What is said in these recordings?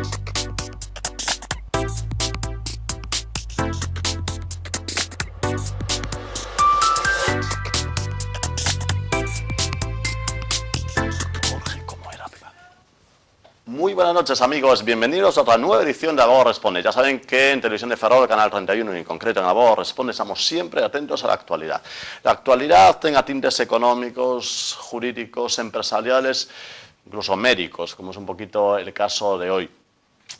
Muy buenas noches, amigos, bienvenidos a otra nueva edición de Abogado Responde. Ya saben que en Televisión de Ferrol, Canal 31 y en concreto en Abogado Responde, estamos siempre atentos a la actualidad. La actualidad tenga tintes económicos, jurídicos, empresariales, incluso médicos, como es un poquito el caso de hoy.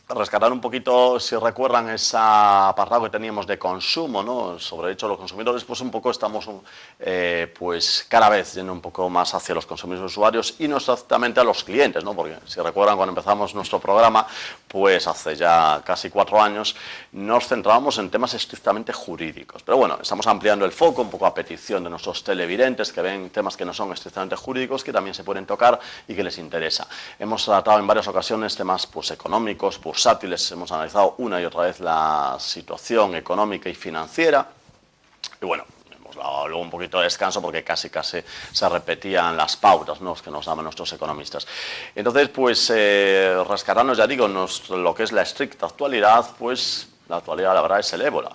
Rescatar un poquito, si recuerdan, ese apartado que teníamos de consumo, ¿no? Sobre el hecho de los consumidores, pues un poco estamos pues cada vez yendo un poco más hacia los consumidores usuarios y no exactamente a los clientes, ¿no? Porque si recuerdan, cuando empezamos nuestro programa, pues hace ya casi 4 años, nos centrábamos en temas estrictamente jurídicos. Pero bueno, estamos ampliando el foco un poco a petición de nuestros televidentes que ven temas que no son estrictamente jurídicos, que también se pueden tocar y que les interesa. Hemos tratado en varias ocasiones temas pues económicos, bursátiles, hemos analizado una y otra vez la situación económica y financiera y bueno, hemos dado luego un poquito de descanso porque casi se repetían las pautas, ¿no?, que nos daban nuestros economistas. Entonces, pues rescatarnos, ya digo, lo que es la estricta actualidad, pues la actualidad, la verdad, es el ébola.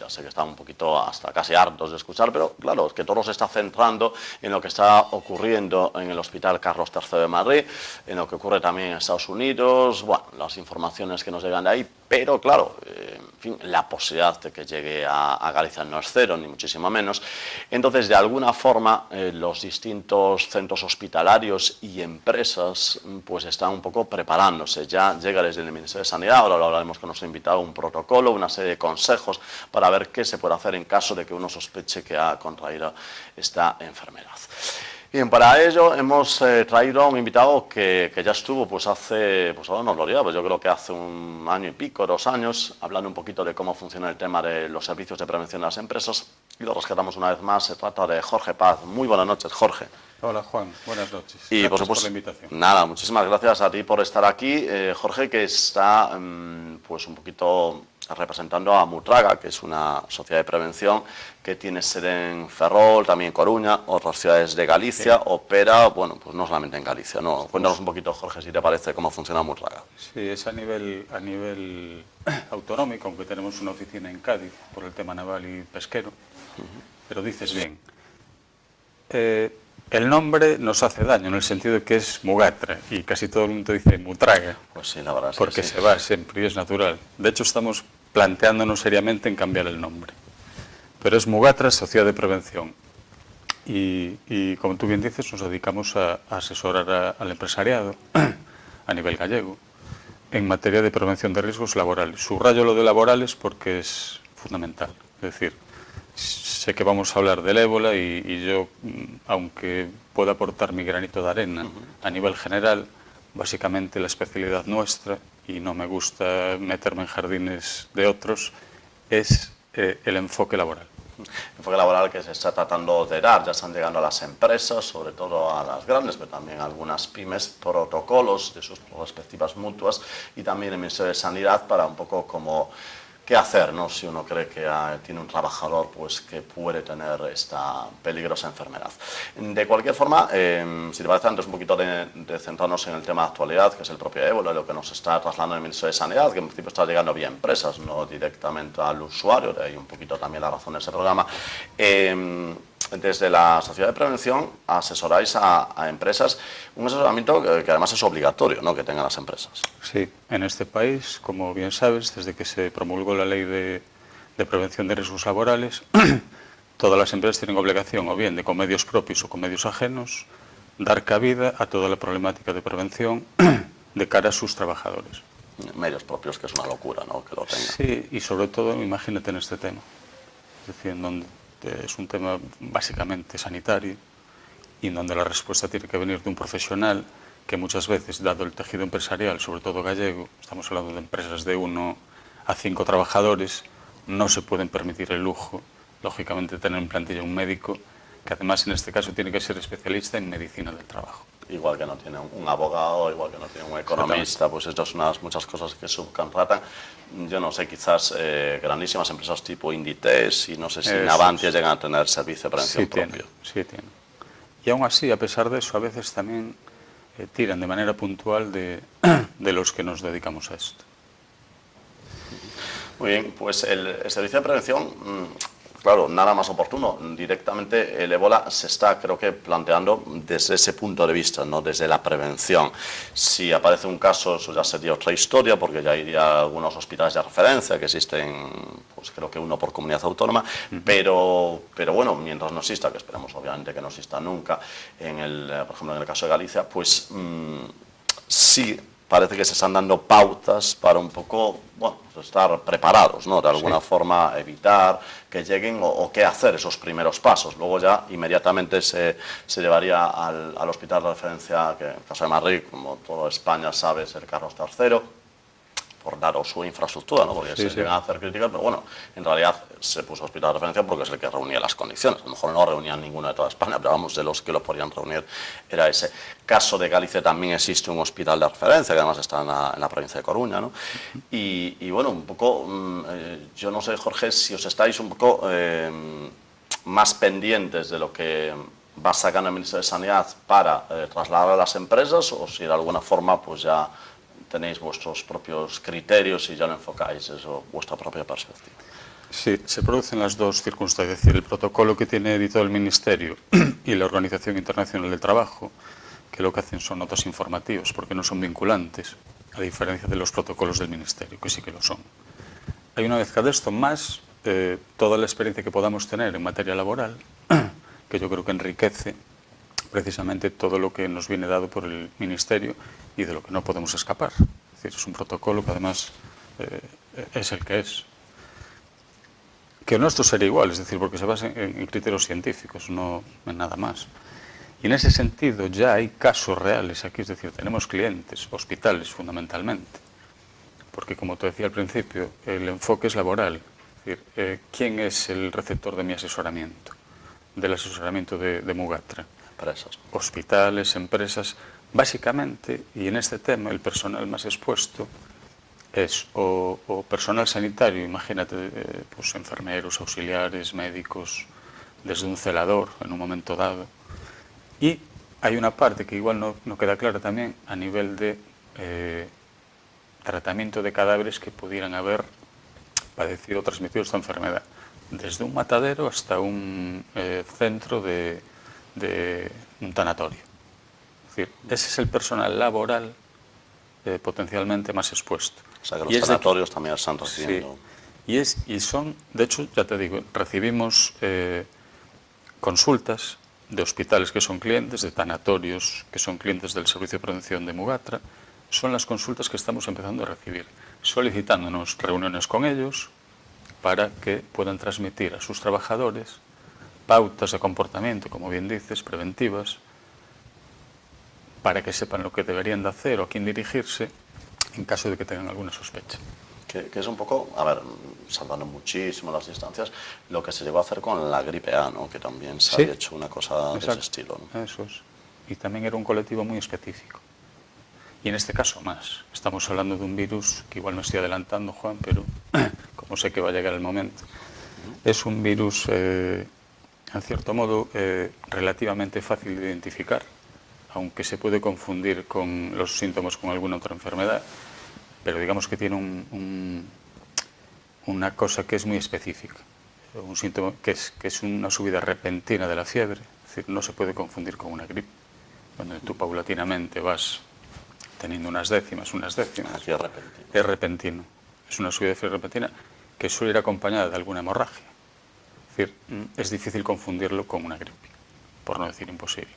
Ya sé que están un poquito hasta casi hartos de escuchar, pero claro, es que todo se está centrando en lo que está ocurriendo en el Hospital Carlos III de Madrid, en lo que ocurre también en Estados Unidos, bueno, las informaciones que nos llegan de ahí, pero claro, en fin, la posibilidad de que llegue a Galicia no es cero, ni muchísimo menos. Entonces, de alguna forma, los distintos centros hospitalarios y empresas pues están un poco preparándose. Ya llega desde el Ministerio de Sanidad, ahora lo hablaremos con nuestro invitado, un protocolo, una serie de consejos para ver qué se puede hacer en caso de que uno sospeche que ha contraído esta enfermedad. Bien, para ello hemos traído a un invitado que ya estuvo pues hace, pues ahora nos lo dirá, pues yo creo que hace 1 año y pico, 2 años, hablando un poquito de cómo funciona el tema de los servicios de prevención de las empresas, y lo rescatamos una vez más. Se trata de Jorge Paz. Muy buenas noches, Jorge. Hola, Juan, buenas noches. Y gracias por supuesto, por la invitación. Nada, muchísimas gracias a ti por estar aquí, Jorge, que está pues un poquito representando a Mutraga, que es una sociedad de prevención que tiene sede en Ferrol, también en Coruña, otras ciudades de Galicia, sí. Opera, bueno, pues no solamente en Galicia, ¿no? Cuéntanos un poquito, Jorge, si te parece, cómo funciona Mutraga. Sí, es a nivel autonómico, aunque tenemos una oficina en Cádiz por el tema naval y pesquero, pero dices bien. El nombre nos hace daño en el sentido de que es Mugatra y casi todo el mundo dice Mutraga. Pues sí, la verdad es porque que sí. Se va siempre y es natural. De hecho, estamos planteándonos seriamente en cambiar el nombre. Pero es Mugatra, Sociedad de Prevención. Y como tú bien dices, nos dedicamos a asesorar al empresariado a nivel gallego en materia de prevención de riesgos laborales. Subrayo lo de laborales porque es fundamental. Es decir, sé que vamos a hablar del ébola y yo, aunque pueda aportar mi granito de arena a nivel general, básicamente la especialidad nuestra, y no me gusta meterme en jardines de otros, es el enfoque laboral. El enfoque laboral que se está tratando de dar, ya están llegando a las empresas, sobre todo a las grandes, pero también a algunas pymes, protocolos de sus respectivas mutuas y también el Ministerio de Sanidad para un poco como qué hacer, ¿no?, si uno cree que tiene un trabajador pues que puede tener esta peligrosa enfermedad. De cualquier forma, si te parece, antes un poquito de centrarnos en el tema de actualidad, que es el propio ébola, lo que nos está trasladando el Ministerio de Sanidad, que en principio está llegando vía empresas, no directamente al usuario, de ahí un poquito también la razón de ese programa. Desde la Sociedad de Prevención asesoráis a empresas, un asesoramiento que además es obligatorio, ¿no?, que tengan las empresas. Sí, en este país, como bien sabes, desde que se promulgó la ley de prevención de riesgos laborales, todas las empresas tienen obligación, o bien de con medios propios o con medios ajenos, dar cabida a toda la problemática de prevención de cara a sus trabajadores. Medios propios, que es una locura, ¿no?, que lo tengan. Sí, y sobre todo, imagínate en este tema, es decir, en donde es un tema básicamente sanitario y en donde la respuesta tiene que venir de un profesional que muchas veces, dado el tejido empresarial, sobre todo gallego, estamos hablando de empresas de 1 a 5 trabajadores, no se pueden permitir el lujo, lógicamente, tener en plantilla un médico que además en este caso tiene que ser especialista en medicina del trabajo. Igual que no tiene un abogado, igual que no tiene un economista, pues estas son muchas cosas que subcontratan. Yo no sé, quizás grandísimas empresas tipo Inditex y no sé si Navantia llegan a tener servicio de prevención propio. Sí tienen. Y aún así, a pesar de eso, a veces también tiran de manera puntual de los que nos dedicamos a esto. Muy bien, pues el servicio de prevención, claro, nada más oportuno. Directamente el ébola se está, creo que, planteando desde ese punto de vista, no desde la prevención. Si aparece un caso, eso ya sería otra historia, porque ya iría a algunos hospitales de referencia, que existen, pues creo que uno por comunidad autónoma, pero bueno, mientras no exista, que esperemos obviamente que no exista nunca, por ejemplo en el caso de Galicia, pues sí parece que se están dando pautas para un poco, bueno, estar preparados, ¿no? De alguna forma evitar que lleguen o qué hacer esos primeros pasos. Luego ya inmediatamente se llevaría al hospital de referencia, que en el caso de Madrid, como toda España sabe, es el Carlos III, por daros su infraestructura, ¿no? Porque se llegan a hacer críticas, pero bueno, en realidad se puso hospital de referencia porque es el que reunía las condiciones. A lo mejor no reunían ninguno de toda España, pero vamos, de los que lo podían reunir era ese. Caso de Galicia también existe un hospital de referencia, que además está en la provincia de Coruña, ¿no? Y bueno, un poco, yo no sé, Jorge, si os estáis un poco más pendientes de lo que va sacando el Ministerio de Sanidad para trasladar a las empresas, o si de alguna forma pues ya tenéis vuestros propios criterios y ya lo enfocáis eso, vuestra propia perspectiva. Sí, se producen las dos circunstancias, es decir, el protocolo que tiene editado el Ministerio y la Organización Internacional del Trabajo, que lo que hacen son notas informativas, porque no son vinculantes, a diferencia de los protocolos del Ministerio, que sí que lo son. Hay una mezcla de esto, más toda la experiencia que podamos tener en materia laboral, que yo creo que enriquece precisamente todo lo que nos viene dado por el Ministerio y de lo que no podemos escapar. Es decir, es un protocolo que además es el que es. Que el nuestro sería igual, es decir, porque se basa en criterios científicos, no en nada más. Y en ese sentido ya hay casos reales aquí, es decir, tenemos clientes, hospitales fundamentalmente, porque como te decía al principio, el enfoque es laboral. Es decir, ¿quién es el receptor de mi asesoramiento? Del asesoramiento de Mugatra. Empresas. Hospitales, empresas, básicamente, y en este tema el personal más expuesto es o personal sanitario, imagínate, pues enfermeros, auxiliares, médicos, desde un celador en un momento dado. Y hay una parte que igual no queda clara también a nivel de tratamiento de cadáveres que pudieran haber padecido o transmitido esta enfermedad, desde un matadero hasta un centro de un tanatorio. Es decir, ese es el personal laboral potencialmente más expuesto. O sea, que los sanatorios también están recibiendo. Sí. Y son, de hecho, ya te digo, recibimos consultas de hospitales que son clientes, de tanatorios que son clientes del Servicio de Prevención de Mugatra. Son las consultas que estamos empezando a recibir, solicitándonos reuniones con ellos para que puedan transmitir a sus trabajadores pautas de comportamiento, como bien dices, preventivas, para que sepan lo que deberían de hacer o a quién dirigirse en caso de que tengan alguna sospecha. Que es un poco, a ver, salvando muchísimo las distancias, lo que se llegó a hacer con la gripe A, ¿no? Que también se había hecho una cosa de ese estilo, ¿no? Eso es. Y también era un colectivo muy específico. Y en este caso más. Estamos hablando de un virus que igual me estoy adelantando, Juan, pero como sé que va a llegar el momento. Es un virus, en cierto modo, relativamente fácil de identificar, aunque se puede confundir con los síntomas con alguna otra enfermedad, pero digamos que tiene una cosa que es muy específica, un síntoma que es una subida repentina de la fiebre, es decir, no se puede confundir con una gripe, donde tú paulatinamente vas teniendo unas décimas. Aquí es repentino. Es repentino, es una subida de fiebre repentina que suele ir acompañada de alguna hemorragia, es decir, es difícil confundirlo con una gripe, por no decir imposible.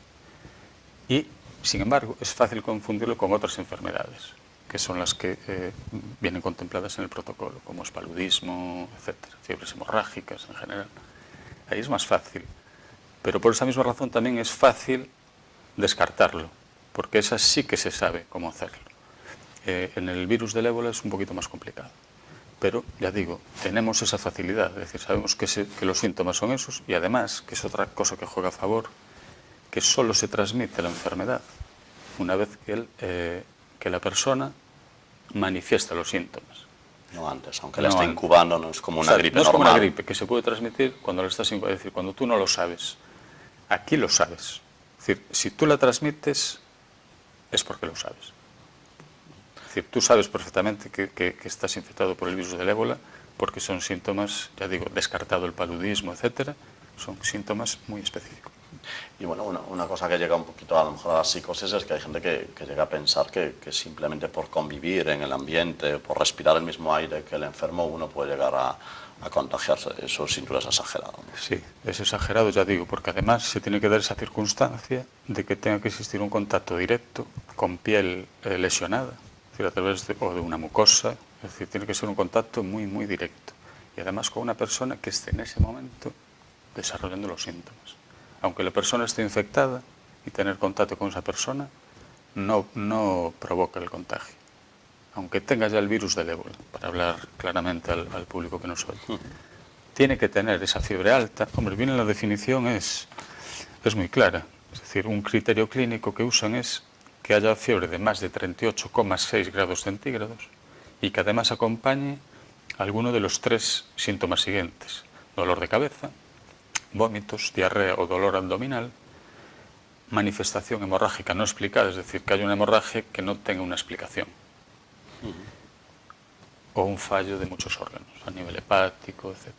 Y, sin embargo, es fácil confundirlo con otras enfermedades, que son las que vienen contempladas en el protocolo, como es paludismo, etcétera, fiebres hemorrágicas en general. Ahí es más fácil, pero por esa misma razón también es fácil descartarlo, porque esa sí que se sabe cómo hacerlo. En el virus del ébola es un poquito más complicado, pero ya digo, tenemos esa facilidad, es decir, sabemos que los síntomas son esos y además, que es otra cosa que juega a favor, que solo se transmite la enfermedad una vez que la persona manifiesta los síntomas. No antes, aunque la está incubando, no es como una gripe normal. No es como una gripe que se puede transmitir cuando la estás incubando, es decir, cuando tú no lo sabes. Aquí lo sabes. Es decir, si tú la transmites, es porque lo sabes. Es decir, tú sabes perfectamente que estás infectado por el virus del ébola porque son síntomas, ya digo, descartado el paludismo, etcétera, son síntomas muy específicos. Y bueno, una cosa que llega un poquito a lo mejor a la psicosis es que hay gente que llega a pensar que simplemente por convivir en el ambiente, por respirar el mismo aire que el enfermo, uno puede llegar a contagiarse. Eso sin duda es exagerado, ¿no? Sí, es exagerado, ya digo, porque además se tiene que dar esa circunstancia de que tenga que existir un contacto directo con piel lesionada, es decir, a través de una mucosa, es decir, tiene que ser un contacto muy, muy directo. Y además con una persona que esté en ese momento desarrollando los síntomas. Aunque la persona esté infectada y tener contacto con esa persona no provoca el contagio. Aunque tenga ya el virus del ébola, para hablar claramente al público que nos oye. Tiene que tener esa fiebre alta. Hombre, bien la definición es muy clara. Es decir, un criterio clínico que usan es que haya fiebre de más de 38,6 grados centígrados y que además acompañe alguno de los 3 síntomas siguientes. Dolor de cabeza, vómitos, diarrea o dolor abdominal, manifestación hemorrágica no explicada, es decir, que haya una hemorragia que no tenga una explicación. O un fallo de muchos órganos, a nivel hepático, etc.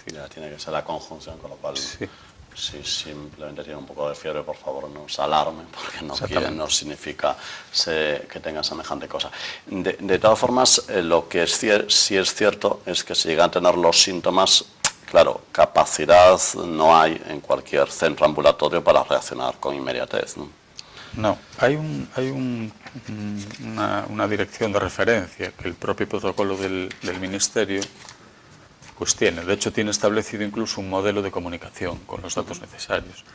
Ya tiene que ser la conjunción, con lo cual, sí. Si simplemente tiene un poco de fiebre, por favor, no se alarme, porque no significa que tenga semejante cosa. De todas formas, lo que sí es cierto es que si llegan a tener los síntomas, claro, capacidad no hay en cualquier centro ambulatorio para reaccionar con inmediatez, ¿no? No, hay una dirección de referencia que el propio protocolo del Ministerio pues tiene. De hecho, tiene establecido incluso un modelo de comunicación con los datos necesarios.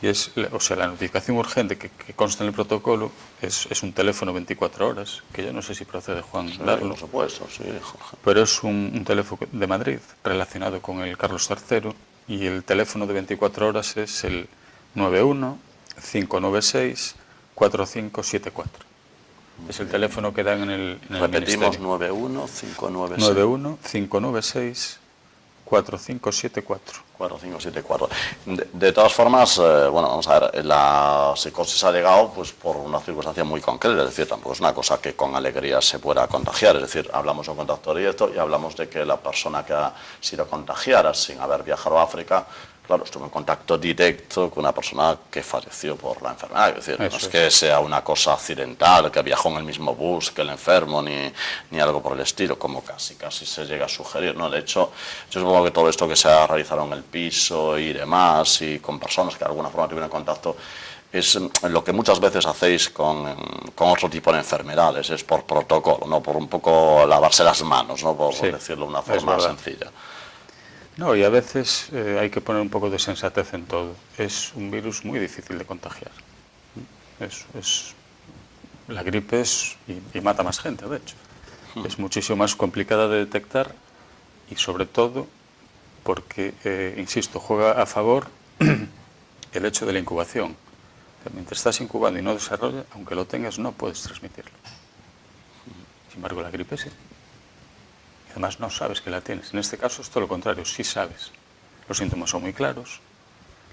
Y la notificación urgente que consta en el protocolo es un teléfono 24 horas, que yo no sé si procede, Juan, sí, darlo. Por supuesto, sí, Jorge. Pero es un teléfono de Madrid relacionado con el Carlos III y el teléfono de 24 horas es el 91-596-4574. Es el teléfono que dan en el Repetimos, Ministerio. 91-596. 91-596-4574. 4574. De todas formas, bueno, vamos a ver, la psicosis ha llegado pues por una circunstancia muy concreta, es decir, tampoco es una cosa que con alegría se pueda contagiar, es decir, hablamos de un contacto directo y hablamos de que la persona que ha sido contagiada sin haber viajado a África, claro, estuvo en contacto directo con una persona que falleció por la enfermedad. Es decir, no es que sea una cosa accidental, que viajó en el mismo bus que el enfermo, ni algo por el estilo, como casi se llega a sugerir, ¿no? De hecho, yo supongo que todo esto que se ha realizado en el piso y demás, y con personas que de alguna forma tuvieron contacto, es lo que muchas veces hacéis con otro tipo de enfermedades, es por protocolo, ¿no? Por un poco lavarse las manos, ¿no? Por decirlo de una forma sencilla. No, y a veces hay que poner un poco de sensatez en todo. Es un virus muy difícil de contagiar. La gripe y mata más gente, de hecho. Es muchísimo más complicada de detectar y sobre todo porque, insisto, juega a favor el hecho de la incubación. Mientras estás incubando y no desarrolla, aunque lo tengas, no puedes transmitirlo. Sin embargo, la gripe sí. Además, no sabes que la tienes. En este caso es todo lo contrario, sí sabes. Los síntomas son muy claros,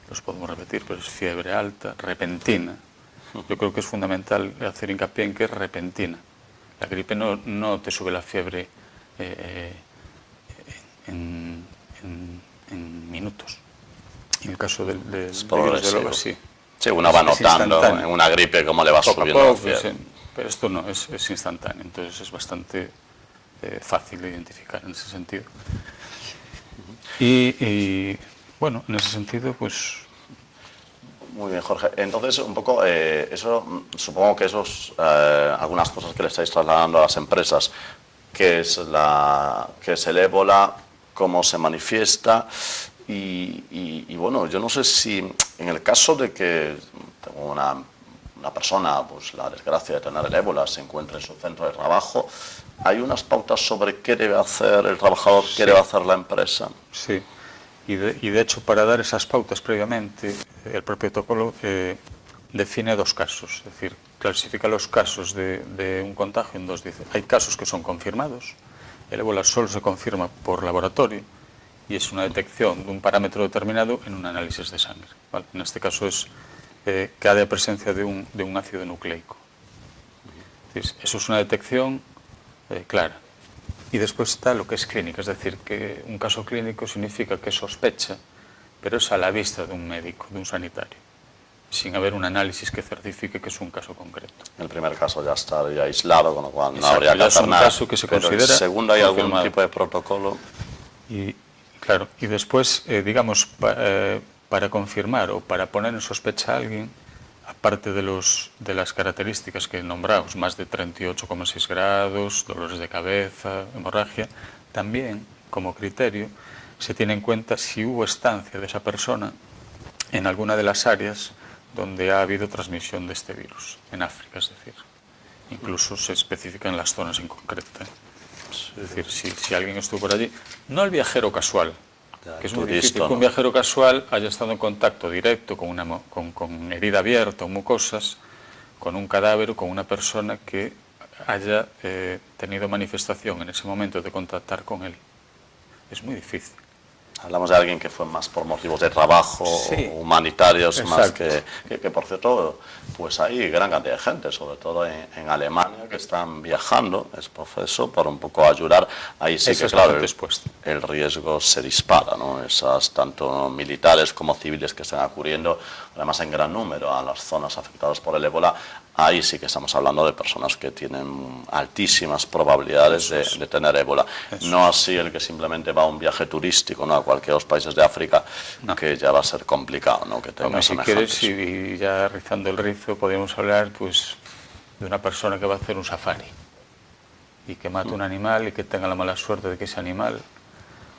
los podemos repetir, pero es fiebre alta, repentina. Yo creo que es fundamental hacer hincapié en que es repentina. La gripe no te sube la fiebre en minutos. En el caso del virus del ébola, sí. Sí, uno va notando en una gripe cómo le va subiendo la fiebre. Sí, pero esto no, es instantáneo, entonces es bastante fácil de identificar en ese sentido. Y bueno, en ese sentido, pues... Muy bien, Jorge. Entonces, un poco, supongo que algunas cosas que le estáis trasladando a las empresas, que es el ébola, cómo se manifiesta, y bueno, yo no sé si en el caso de que una persona, pues la desgracia de tener el ébola, se encuentre en su centro de trabajo, ¿hay unas pautas sobre qué debe hacer el trabajador, qué debe hacer la empresa? Sí, y de hecho, para dar esas pautas previamente, el propio protocolo define 2 casos, es decir, clasifica los casos de un contagio en 2. Dice, hay casos que son confirmados, el ébola solo se confirma por laboratorio y es una detección de un parámetro determinado en un análisis de sangre, ¿vale? En este caso es que haya presencia de un ácido nucleico. Eso es una detección clara. Y después está lo que es clínica, es decir, que un caso clínico significa que sospecha, pero es a la vista de un médico, de un sanitario, sin haber un análisis que certifique que es un caso concreto. El primer caso ya estaría aislado, con lo cual no Exacto, habría que ya es hacer un nada. caso que se Pero considera el segundo, ¿hay algún confirmado. tipo de protocolo? Y claro, y después, digamos, para confirmar o para poner en sospecha a alguien, aparte de las características que nombramos, más de 38,6 grados, dolores de cabeza, hemorragia, también, como criterio, se tiene en cuenta si hubo estancia de esa persona en alguna de las áreas donde ha habido transmisión de este virus, en África, es decir. Incluso se especifica en las zonas en concreto. Es decir, si alguien estuvo por allí, no el viajero casual, que es muy difícil que un viajero casual haya estado en contacto directo con herida abierta o mucosas, con un cadáver o con una persona que haya tenido manifestación en ese momento de contactar con él. Es muy difícil. Hablamos de alguien que fue más por motivos de trabajo, sí, humanitarios, exacto, más que por cierto, pues hay gran cantidad de gente, sobre todo en Alemania, que están viajando, es profesor, para un poco ayudar. Ahí sí que, claro, el riesgo se dispara, ¿no? Esas tanto militares como civiles que están acudiendo, además en gran número, a las zonas afectadas por el ébola. Ahí sí que estamos hablando de personas que tienen altísimas probabilidades de tener ébola. No así el que simplemente va a un viaje turístico, ¿no?, a cualquiera de los países de África, no, que ya va a ser complicado, ¿no?, que tenga semejantes. Si quieres, y ya rizando el rizo, podríamos hablar pues de una persona que va a hacer un safari y que mata un animal y que tenga la mala suerte de que ese animal,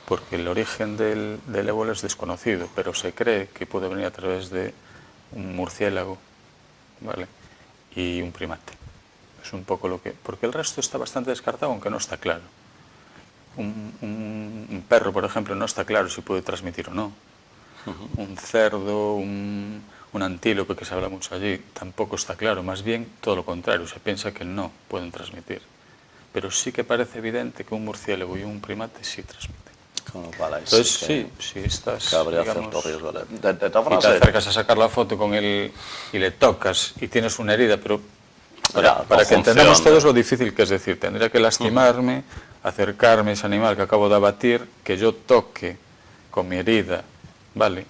porque el origen del ébola es desconocido, pero se cree que puede venir a través de un murciélago, ¿vale?, y un primate. Es un poco lo que... Porque el resto está bastante descartado, aunque no está claro. Un perro, por ejemplo, no está claro si puede transmitir o no. Un cerdo, un antílope, que se habla mucho allí, tampoco está claro. Más bien, todo lo contrario, se piensa que no pueden transmitir. Pero sí que parece evidente que un murciélago y un primate sí transmiten. Entonces, sí, si estás, digamos, y te acercas a sacar la foto con él y le tocas y tienes una herida, pero para que entendamos todos lo difícil que es, decir, tendría que lastimarme, acercarme a ese animal que acabo de abatir, que yo toque con mi herida, ¿vale?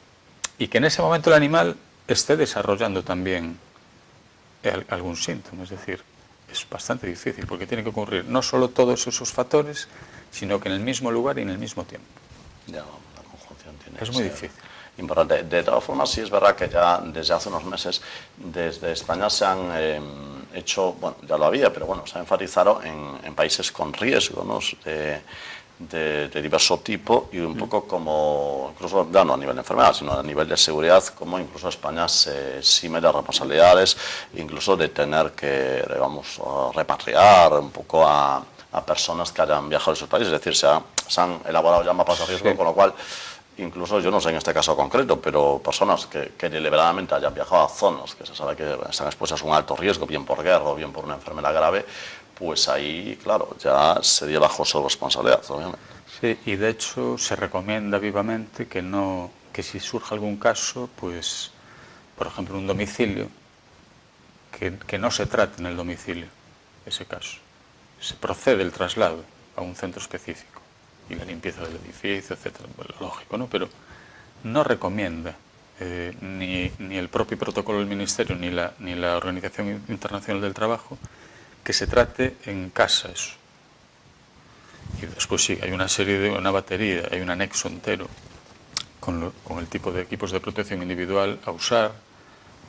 Y que en ese momento el animal esté desarrollando también algún síntoma, es decir, es bastante difícil, porque tiene que ocurrir no solo todos esos factores, sino que en el mismo lugar y en el mismo tiempo. Ya, la conjunción tiene es muy difícil. Importante. De todas formas, sí es verdad que ya desde hace unos meses desde España se han hecho, bueno, ya lo había, pero bueno, se ha enfatizado en países con riesgo, ¿no?, de diverso tipo, y un poco como, incluso ya no a nivel de enfermedad, sino a nivel de seguridad, como incluso España se exime de responsabilidades, incluso de tener que, digamos, repatriar un poco a personas que hayan viajado a esos países. Es decir, se han elaborado ya mapas de riesgo, sí, con lo cual, incluso, yo no sé en este caso concreto, pero personas que deliberadamente hayan viajado a zonas que se sabe que están expuestas a un alto riesgo, bien por guerra o bien por una enfermedad grave, pues ahí, claro, ya sería bajo su responsabilidad, obviamente. Sí, y de hecho se recomienda vivamente que si surge algún caso, pues, por ejemplo, un domicilio, que no se trate en el domicilio ese caso. Se procede el traslado a un centro específico y la limpieza del edificio, etcétera, pues, lógico, ¿no? Pero no recomienda ni el propio protocolo del Ministerio ni la Organización Internacional del Trabajo que se trate en casa eso. Y después sí, hay una batería, hay un anexo entero con el tipo de equipos de protección individual a usar,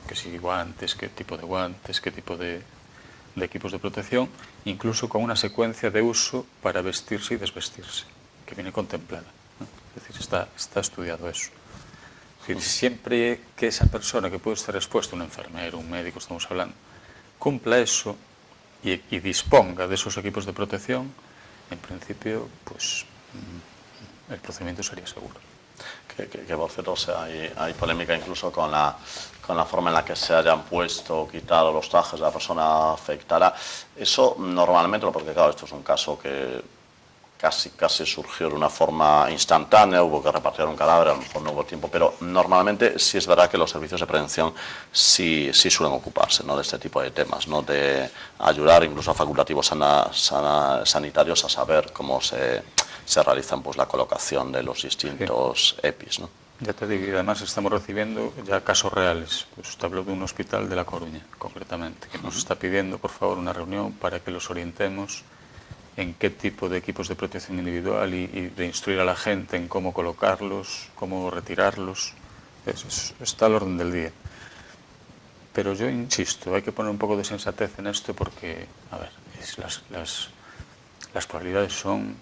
que si guantes, qué tipo de guantes, qué tipo de equipos de protección, incluso con una secuencia de uso para vestirse y desvestirse, que viene contemplada, ¿no? Es decir, está estudiado eso. Es decir, siempre que esa persona que puede estar expuesta, un enfermero, un médico, estamos hablando, cumpla eso y disponga de esos equipos de protección, en principio, pues el procedimiento sería seguro. Que por cierto, o sea, hay polémica incluso con la forma en la que se hayan puesto o quitado los trajes de la persona afectada. Eso normalmente, porque claro, esto es un caso que casi surgió de una forma instantánea, hubo que repartir un cadáver, a lo mejor no hubo tiempo, pero normalmente sí es verdad que los servicios de prevención sí suelen ocuparse, ¿no?, de este tipo de temas, ¿no?, de ayudar incluso a facultativos sanitarios a saber cómo se realizan pues la colocación de los distintos EPIs, ¿no? Ya te digo, y además estamos recibiendo ya casos reales. Pues te hablo de un hospital de La Coruña, concretamente, que nos está pidiendo, por favor, una reunión para que los orientemos en qué tipo de equipos de protección individual y de instruir a la gente en cómo colocarlos, cómo retirarlos. Está al orden del día. Pero yo insisto, hay que poner un poco de sensatez en esto porque, a ver, las probabilidades son...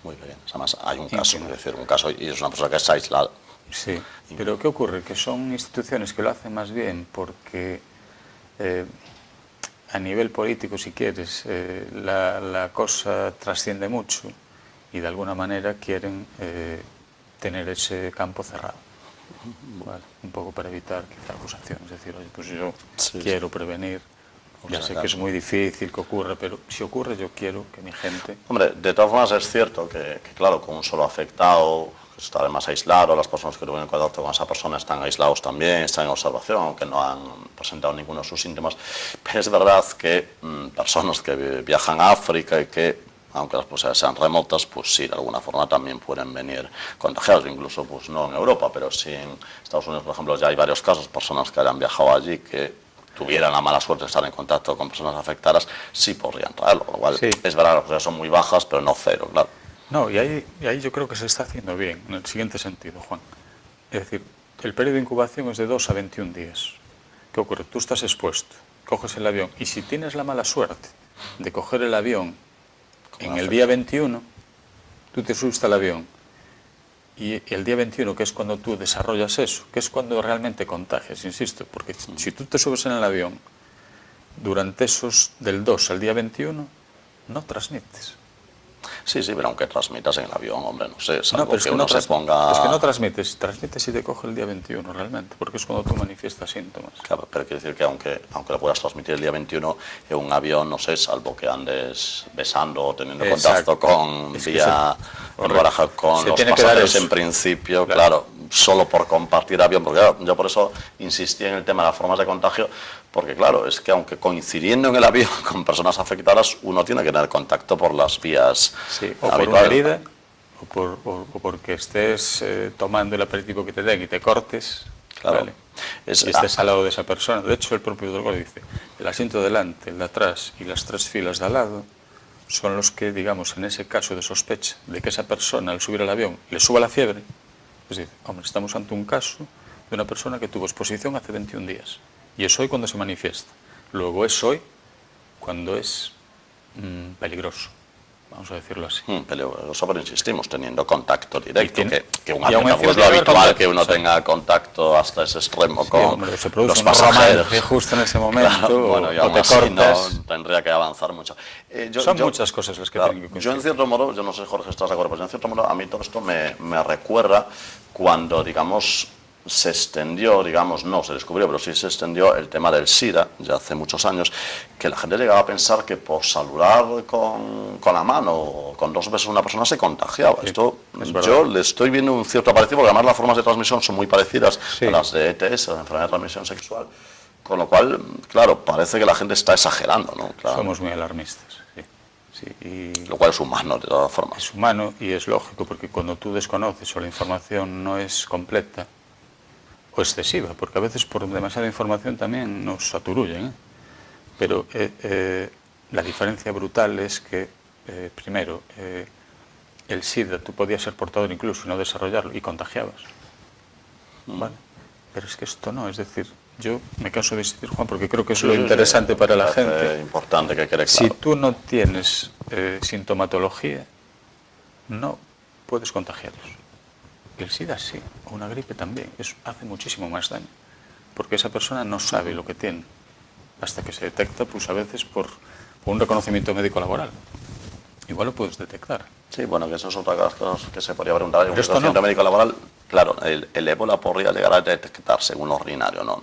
Muy bien. Además, hay un caso, es decir, un caso, y es una persona que está aislada. Sí, pero ¿qué ocurre? Que son instituciones que lo hacen más bien porque a nivel político, si quieres, la cosa trasciende mucho y de alguna manera quieren tener ese campo cerrado. Vale, un poco para evitar quizá acusaciones, es decir, oye, pues yo quiero prevenir, ya sé que es muy difícil que ocurra, pero si ocurre yo quiero que mi gente... Hombre, de todas formas es cierto que claro, con un solo afectado está además aislado, las personas que tuvieron contacto con esa persona están aislados también, están en observación, aunque no han presentado ninguno de sus síntomas, pero es verdad que personas que viajan a África y que, aunque las posibilidades sean remotas, pues sí, de alguna forma también pueden venir contagiados, incluso pues no en Europa, pero sí en Estados Unidos, por ejemplo, ya hay varios casos, personas que hayan viajado allí que tuvieran la mala suerte de estar en contacto con personas afectadas, sí podrían traerlo, lo cual es verdad, las posibilidades son muy bajas, pero no cero, claro. No, y ahí yo creo que se está haciendo bien, en el siguiente sentido, Juan. Es decir, el periodo de incubación es de 2 a 21 días. ¿Qué ocurre? Tú estás expuesto, coges el avión, y si tienes la mala suerte de coger el avión en el día 21, tú te subiste al avión, y el día 21, que es cuando tú desarrollas eso, que es cuando realmente contagias, insisto, porque si tú te subes en el avión durante esos del 2 al día 21, no transmites. Sí, pero aunque transmitas en el avión, hombre, no sé, No, pero es que uno se ponga... Es que no transmites si te coge el día 21 realmente, porque es cuando tú manifiestas síntomas. Claro, pero quiere decir que aunque lo puedas transmitir el día 21 en un avión, no sé, salvo que andes besando o teniendo contacto con los pasajeros en principio, claro, solo por compartir avión, porque claro, yo por eso insistí en el tema de las formas de contagio, porque claro, es que aunque coincidiendo en el avión con personas afectadas, uno tiene que tener contacto por las vías o por una herida, o porque estés tomando el aperitivo que te den y te cortes, claro. ¿vale? Y estés al lado de esa persona. De hecho, el propio protocolo dice, el asiento de delante, el de atrás y las 3 filas de al lado son los que, digamos, en ese caso de sospecha de que esa persona al subir al avión le suba la fiebre, es decir, hombre, estamos ante un caso de una persona que tuvo exposición hace 21 días. Y es hoy cuando se manifiesta. Luego es hoy cuando es peligroso, vamos a decirlo así. Peligroso, pero insistimos, teniendo contacto directo, que un avión tampoco es lo habitual que uno tenga contacto hasta ese extremo con los pasajeros. Justo en ese momento, claro, bueno, y aún así no tendría que avanzar mucho. Son muchas cosas las que tienen que coincidir. Yo en cierto modo, yo no sé, Jorge, estás de acuerdo, pero en cierto modo a mí todo esto me recuerda cuando, digamos, se extendió, digamos, no se descubrió, pero sí se extendió el tema del SIDA, ya hace muchos años, que la gente llegaba a pensar que por saludar con la mano o con 2 besos a una persona se contagiaba. Sí, esto yo le estoy viendo un cierto parecido, porque además las formas de transmisión son muy parecidas a las de ETS, la enfermedad de transmisión sexual, con lo cual, claro, parece que la gente está exagerando, ¿no? Claro. Somos muy alarmistas. Y lo cual es humano, de todas formas. Es humano y es lógico, porque cuando tú desconoces o la información no es completa, o excesiva, porque a veces por demasiada información también nos aturullen, pero la diferencia brutal es que, primero, el SIDA tú podías ser portador incluso y no desarrollarlo y contagiabas, ¿vale? Pero es que esto no, es decir, yo me canso de insistir, Juan, porque creo que es lo interesante para la gente. Importante que quede claro. Si tú no tienes sintomatología, no puedes contagiarlos. El SIDA sí, o una gripe también, hace muchísimo más daño, porque esa persona no sabe lo que tiene, hasta que se detecta, pues a veces por un reconocimiento médico laboral. Igual lo puedes detectar. Sí, bueno, que eso es otra de las cosas que se podría preguntar. Un reconocimiento médico laboral, claro, el ébola podría llegar a detectarse en un ordinario, ¿no?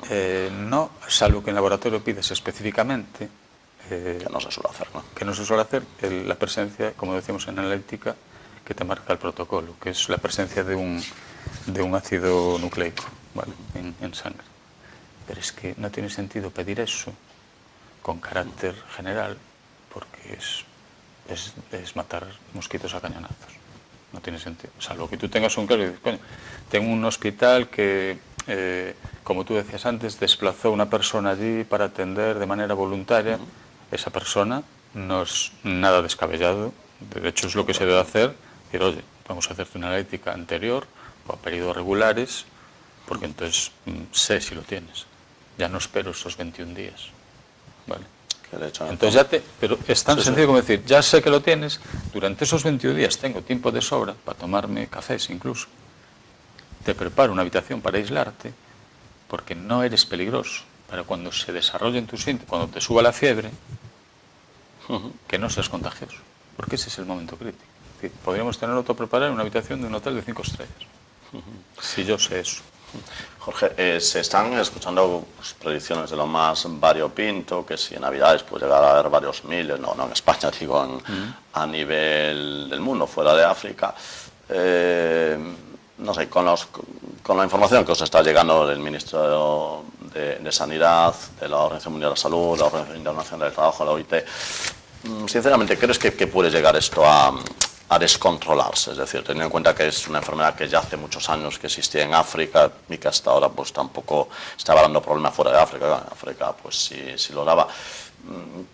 No, salvo que en laboratorio pides específicamente... que no se suele hacer, ¿no? Que no se suele hacer, la presencia, como decíamos en analítica, que te marca el protocolo, que es la presencia de un ácido nucleico, ¿vale? en sangre. Pero es que no tiene sentido pedir eso con carácter general, porque es matar mosquitos a cañonazos. No tiene sentido. Salvo que tú tengas un caso y dices, coño, tengo un hospital que, como tú decías antes, desplazó una persona allí para atender de manera voluntaria. Esa persona no es nada descabellado. De hecho, es lo que se debe hacer. Decir, oye, vamos a hacerte una analítica anterior o a periodos regulares, porque entonces sé si lo tienes. Ya no espero esos 21 días. ¿Vale? Entonces pero es tan sencillo como decir, ya sé que lo tienes, durante esos 21 días tengo tiempo de sobra para tomarme cafés incluso. Te preparo una habitación para aislarte, porque no eres peligroso. Para cuando se desarrollen tus síntomas, cuando te suba la fiebre, que no seas contagioso, porque ese es el momento crítico. Es decir, podríamos tenerlo todo preparado en una habitación de un hotel de 5 estrellas, si yo sé eso. Jorge, se están escuchando predicciones de lo más variopinto, que si en Navidades puede llegar a haber varios miles, no en España, digo, a nivel del mundo, fuera de África. No sé, con la información que os está llegando del Ministerio de Sanidad, de la Organización Mundial de la Salud, de la Organización Internacional del Trabajo, la OIT, sinceramente, ¿crees que puede llegar esto a descontrolarse? Es decir, teniendo en cuenta que es una enfermedad que ya hace muchos años que existía en África y que hasta ahora pues tampoco estaba dando problemas fuera de África. En África pues sí lo daba.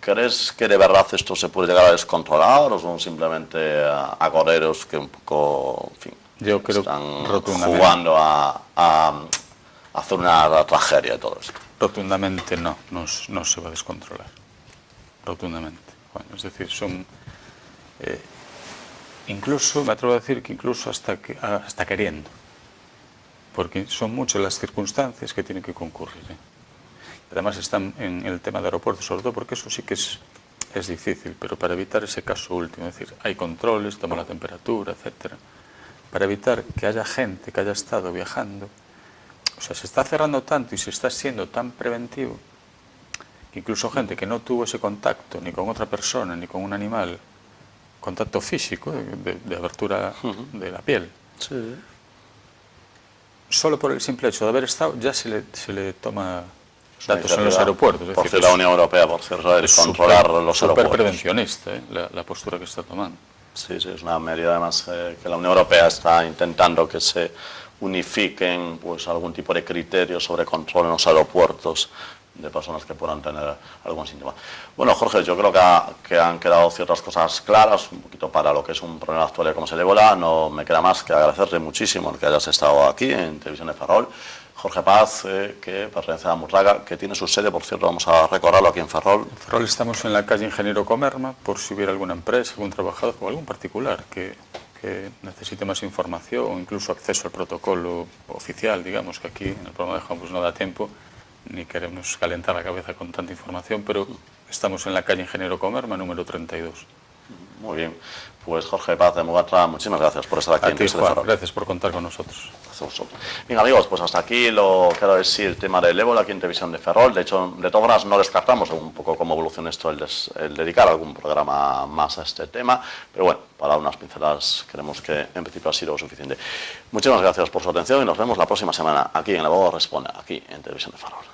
¿Crees que de verdad esto se puede llegar a descontrolar o son simplemente agoreros que un poco, en fin, yo creo están jugando a hacer una tragedia de todo esto? Rotundamente no se va a descontrolar. Rotundamente. Bueno, es decir, son... incluso, me atrevo a decir que incluso hasta queriendo, porque son muchas las circunstancias que tienen que concurrir. Además están en el tema de aeropuertos, sobre todo porque eso sí que es difícil, pero para evitar ese caso último, es decir, hay controles, toman la temperatura, etcétera, para evitar que haya gente que haya estado viajando. O sea, se está cerrando tanto y se está siendo tan preventivo que incluso gente que no tuvo ese contacto ni con otra persona ni con un animal, contacto físico, de abertura de la piel. Sí. Solo por el simple hecho de haber estado, ya se le toma datos en los aeropuertos. Es decir, la Unión Europea, por cierto, es controlar los aeropuertos. Súper prevencionista, la postura que está tomando. Sí, es una medida además que la Unión Europea está intentando que se unifiquen pues algún tipo de criterio sobre control en los aeropuertos de personas que puedan tener algún síntoma. Bueno, Jorge, yo creo que han quedado ciertas cosas claras, un poquito para lo que es un problema actual como es el ébola. No me queda más que agradecerte muchísimo el que hayas estado aquí en Televisión de Ferrol. Jorge Paz, que pertenece a Murraga, que tiene su sede, por cierto, vamos a recordarlo aquí en Ferrol. En Ferrol estamos en la calle Ingeniero Comerma, por si hubiera alguna empresa, algún trabajador o algún particular que necesite más información o incluso acceso al protocolo oficial, digamos, que aquí en el programa de Juan pues no da tiempo, ni queremos calentar la cabeza con tanta información, pero estamos en la calle Ingeniero Comerma, número 32. Muy bien. Pues Jorge Paz de Mugatra, muchísimas gracias por estar aquí en Televisión de Ferrol. Gracias por contar con nosotros. Bien, amigos, pues hasta aquí lo que quiero decir el tema del ébola aquí en Televisión de Ferrol. De hecho, de todas formas no descartamos un poco cómo evoluciona esto el dedicar algún programa más a este tema, pero bueno, para unas pinceladas creemos que en principio ha sido suficiente. Muchísimas gracias por su atención y nos vemos la próxima semana aquí en La Voz Responde, aquí en Televisión de Ferrol.